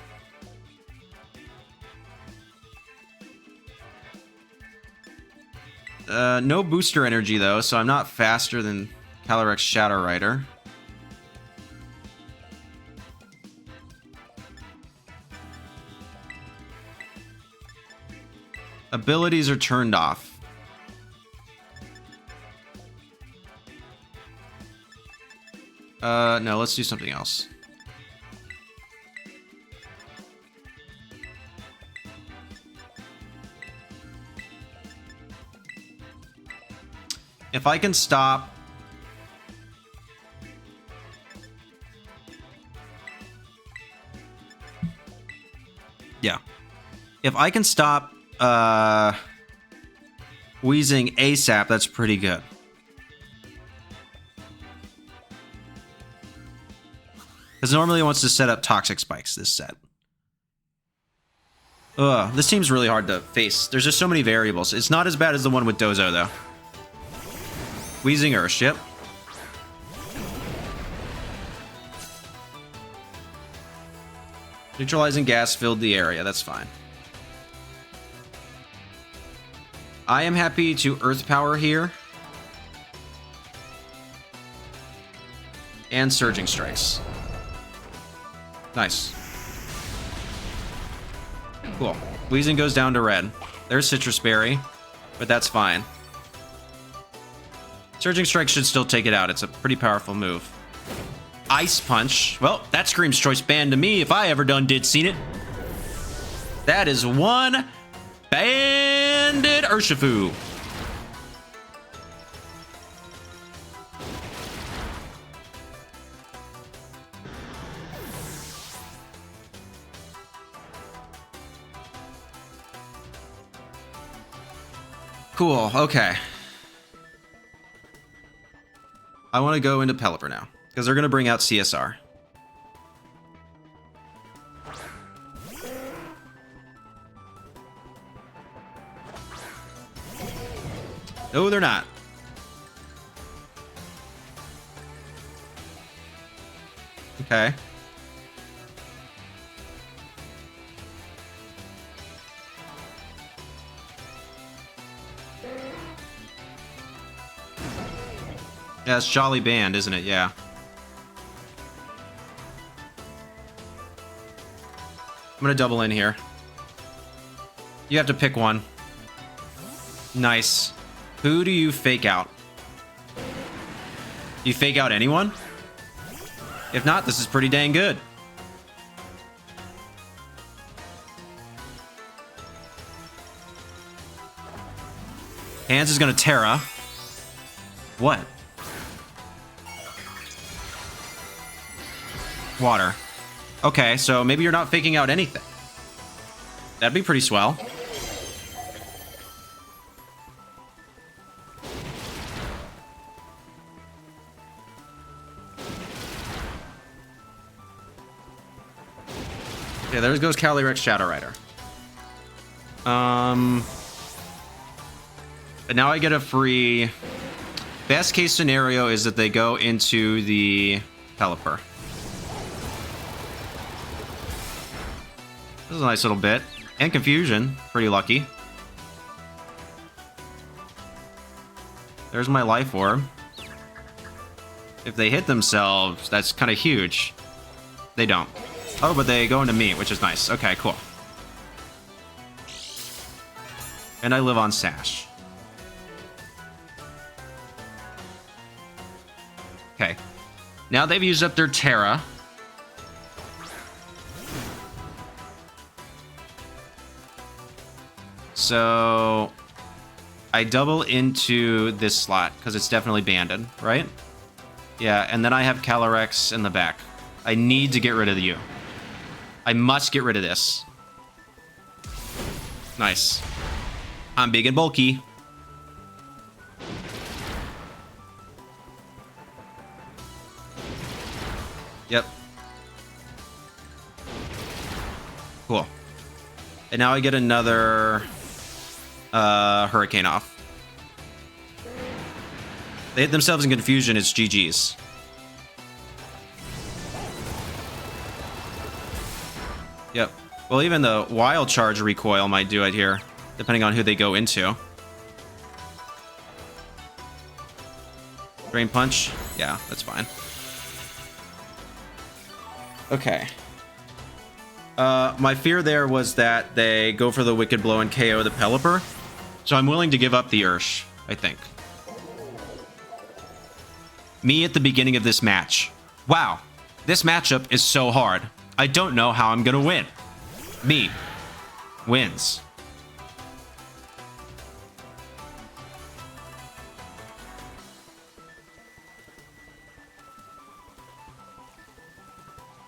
No booster energy though, so I'm not faster than Calyrex Shadow Rider. Abilities are turned off. No, let's do something else. If I can stop... Yeah. If I can stop Weezing ASAP, that's pretty good. Because normally it wants to set up Toxic Spikes this set. Ugh, this team's really hard to face. There's just so many variables. It's not as bad as the one with Dozo, though. Weezing Ursh, yep. Neutralizing gas filled the area, that's fine. I am happy to Earth Power here. And Surging Strikes. Nice. Cool. Weezing goes down to red. There's Citrus Berry, but that's fine. Surging Strike should still take it out. It's a pretty powerful move. Ice Punch. Well, that screams Choice Band to me if I ever did seen it. That is one Banded Urshifu. Cool, okay. I want to go into Pelipper now. Because they're going to bring out CSR. No, they're not. Okay. Yeah, it's Jolly Band, isn't it? Yeah. I'm gonna double in here. You have to pick one. Nice. Who do you fake out? Do you fake out anyone? If not, this is pretty dang good. Hands is gonna Terra. What? Water. Okay, so maybe you're not faking out anything. That'd be pretty swell. Yeah, there goes Calyrex Shadow Rider. But now I get a free... Best case scenario is that they go into the Pelipper. This is a nice little bit. And Confusion. Pretty lucky. There's my Life Orb. If they hit themselves, that's kind of huge. They don't. Oh, but they go into me, which is nice. Okay, cool. And I live on Sash. Okay. Now they've used up their Terra. So I double into this slot because it's definitely banded, right? Yeah, and then I have Calyrex in the back. I need to get rid of you. I must get rid of this. Nice. I'm big and bulky. Yep. Cool. And now I get another Hurricane off. They hit themselves in Confusion, it's GG's. Yep. Well, even the Wild Charge recoil might do it here, depending on who they go into. Drain Punch? Yeah, that's fine. Okay. My fear there was that they go for the Wicked Blow and KO the Pelipper. So I'm willing to give up the Ursh, I think. Me at the beginning of this match. Wow, this matchup is so hard. I don't know how I'm gonna win. Me wins.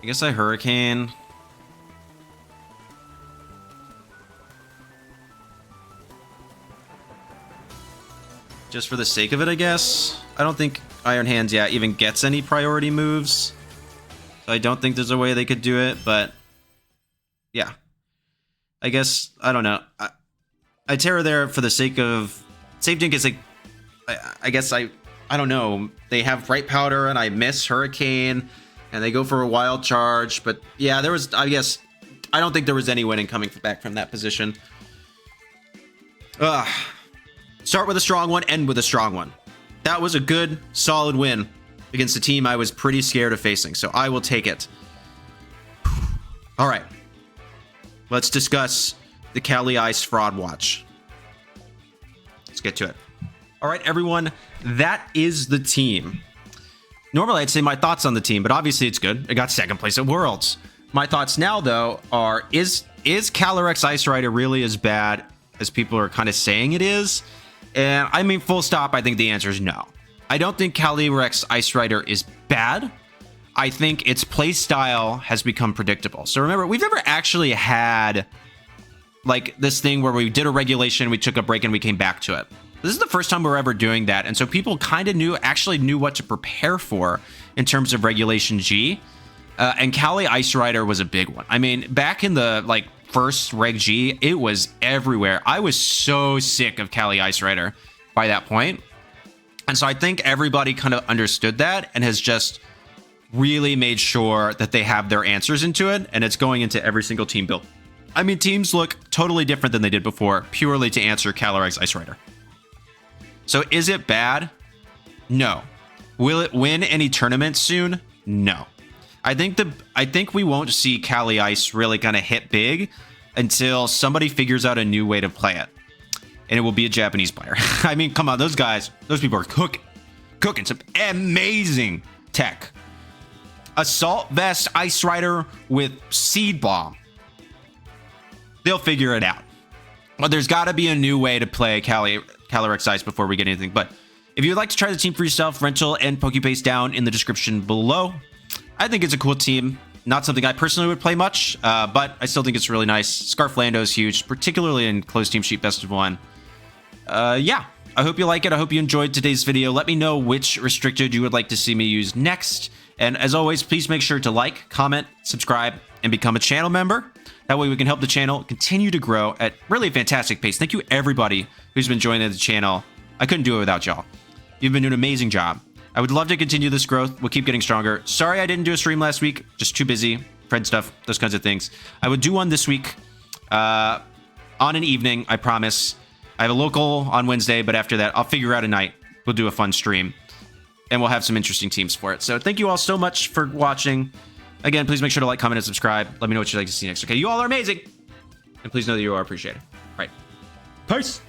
I guess I Hurricane. Just for the sake of it, I guess. I don't think Iron Hands, yeah, even gets any priority moves. So I don't think there's a way they could do it, but yeah. I guess, I don't know. I Terra there for the sake of safety in case I guess I don't know. They have Bright Powder and I miss Hurricane and they go for a Wild Charge, but yeah, there was, I guess, I don't think there was any winning coming back from that position. Start with a strong one, end with a strong one. That was a good, solid win against a team I was pretty scared of facing, so I will take it. All right. Let's discuss the Cali Ice Fraud Watch. Let's get to it. All right, everyone, that is the team. Normally, I'd say my thoughts on the team, but obviously it's good. It got second place at Worlds. My thoughts now, though, are, is Calyrex Ice Rider really as bad as people are kind of saying it is? And I mean, full stop, I think the answer is no. I don't think Calyrex Ice Rider is bad. I think its play style has become predictable. So remember, we've never actually had like this thing where we did a regulation, we took a break, and we came back to it. This is the first time we're ever doing that, and so people kind of actually knew what to prepare for in terms of Regulation G. And Calyrex Ice Rider was a big one. I mean, back in the like first Reg G, it was everywhere. I was so sick of Calyrex Ice Rider by that point. And so I think everybody kind of understood that and has just really made sure that they have their answers into it, and it's going into every single team build. I mean, teams look totally different than they did before, purely to answer Calyrex Ice Rider. So is it bad? No. Will it win any tournaments soon? No. I think we won't see Calyrex Ice really kind of hit big until somebody figures out a new way to play it. And it will be a Japanese player. I mean, come on, those people are cooking some amazing tech. Assault Vest Ice Rider with Seed Bomb. They'll figure it out. Well, there's got to be a new way to play Calyrex Ice before we get anything. But if you'd like to try the team for yourself, rental and Pokebase down in the description below. I think it's a cool team. Not something I personally would play much, but I still think it's really nice. Scarf Lando is huge, particularly in closed team sheet best of one. Yeah, I hope you like it. I hope you enjoyed today's video. Let me know which restricted you would like to see me use next. And as always, please make sure to like, comment, subscribe, and become a channel member. That way we can help the channel continue to grow at really a fantastic pace. Thank you everybody who's been joining the channel. I couldn't do it without y'all. You've been doing an amazing job. I would love to continue this growth. We'll keep getting stronger. Sorry I didn't do a stream last week. Just too busy. Friend stuff, those kinds of things. I would do one this week on an evening, I promise. I have a local on Wednesday, but after that, I'll figure out a night. We'll do a fun stream. And we'll have some interesting teams for it. So thank you all so much for watching. Again, please make sure to like, comment, and subscribe. Let me know what you'd like to see next. Okay, you all are amazing. And please know that you are appreciated. All right. Peace.